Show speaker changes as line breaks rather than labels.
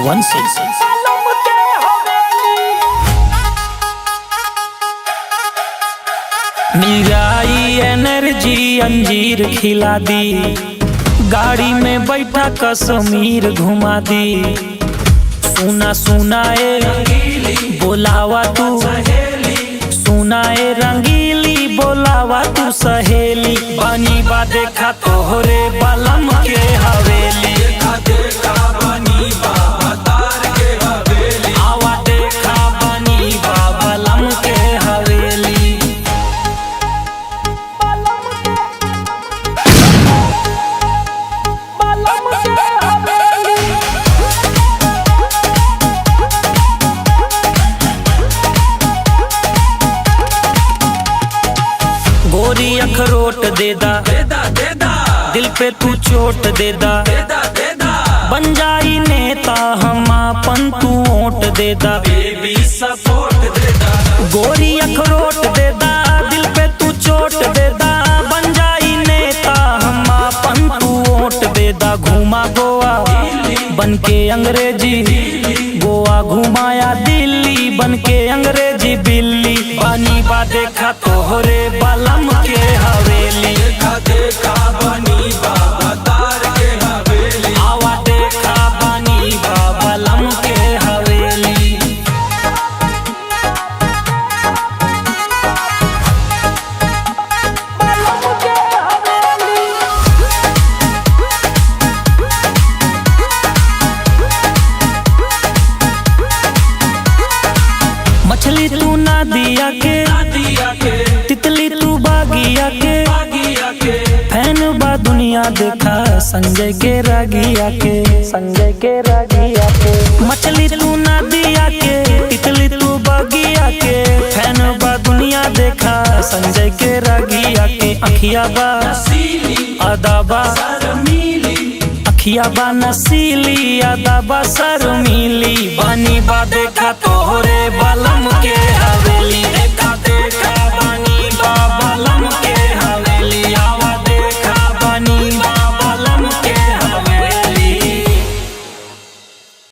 सूर्यवंशी। मिल जाई एनर्जी अंजीर खिला दी, गाड़ी में बैठा कश्मीर घुमा दी। सुना सुना ए बोलावा तू, सुना ए रंगीली बोलावा तू सहेली। बनी बा देखा तोहरे बलम के हवेली, आवा देखा बनी बा बलम के हवेली। गोरी अखरोट देदा, दिल पे तू चोट देदा। बन जाई नेता हम अपन तू वोट देदा। गोरी अखरोट देदा, दिल पे तू चोट देदा। बन जाई नेता हम अपन तू वोट देदा। घुमा गोवा बन के अंग्रेजी, गोवा घुमाया दिल्ली बन के अंग्रेजी बिल्ली। बनी बा देखा तोहरे बलम के हवेली, आवा देखा बनी बा बलम के हवेली। मछली तू नदिया के, तितली तू बागिया के। फैन बा दुनिया देखा संजय के रागिया के, संजय के रागिया के। मछली तू नदिया के, तितली तू बागिया के। फैन बा दुनिया देखा संजय के रागिया के। अखिया बा अदाबा, अखिया बा नसीली अदाबा शर्मीली। बनी बा देखा तोहरे बलम के हवेली।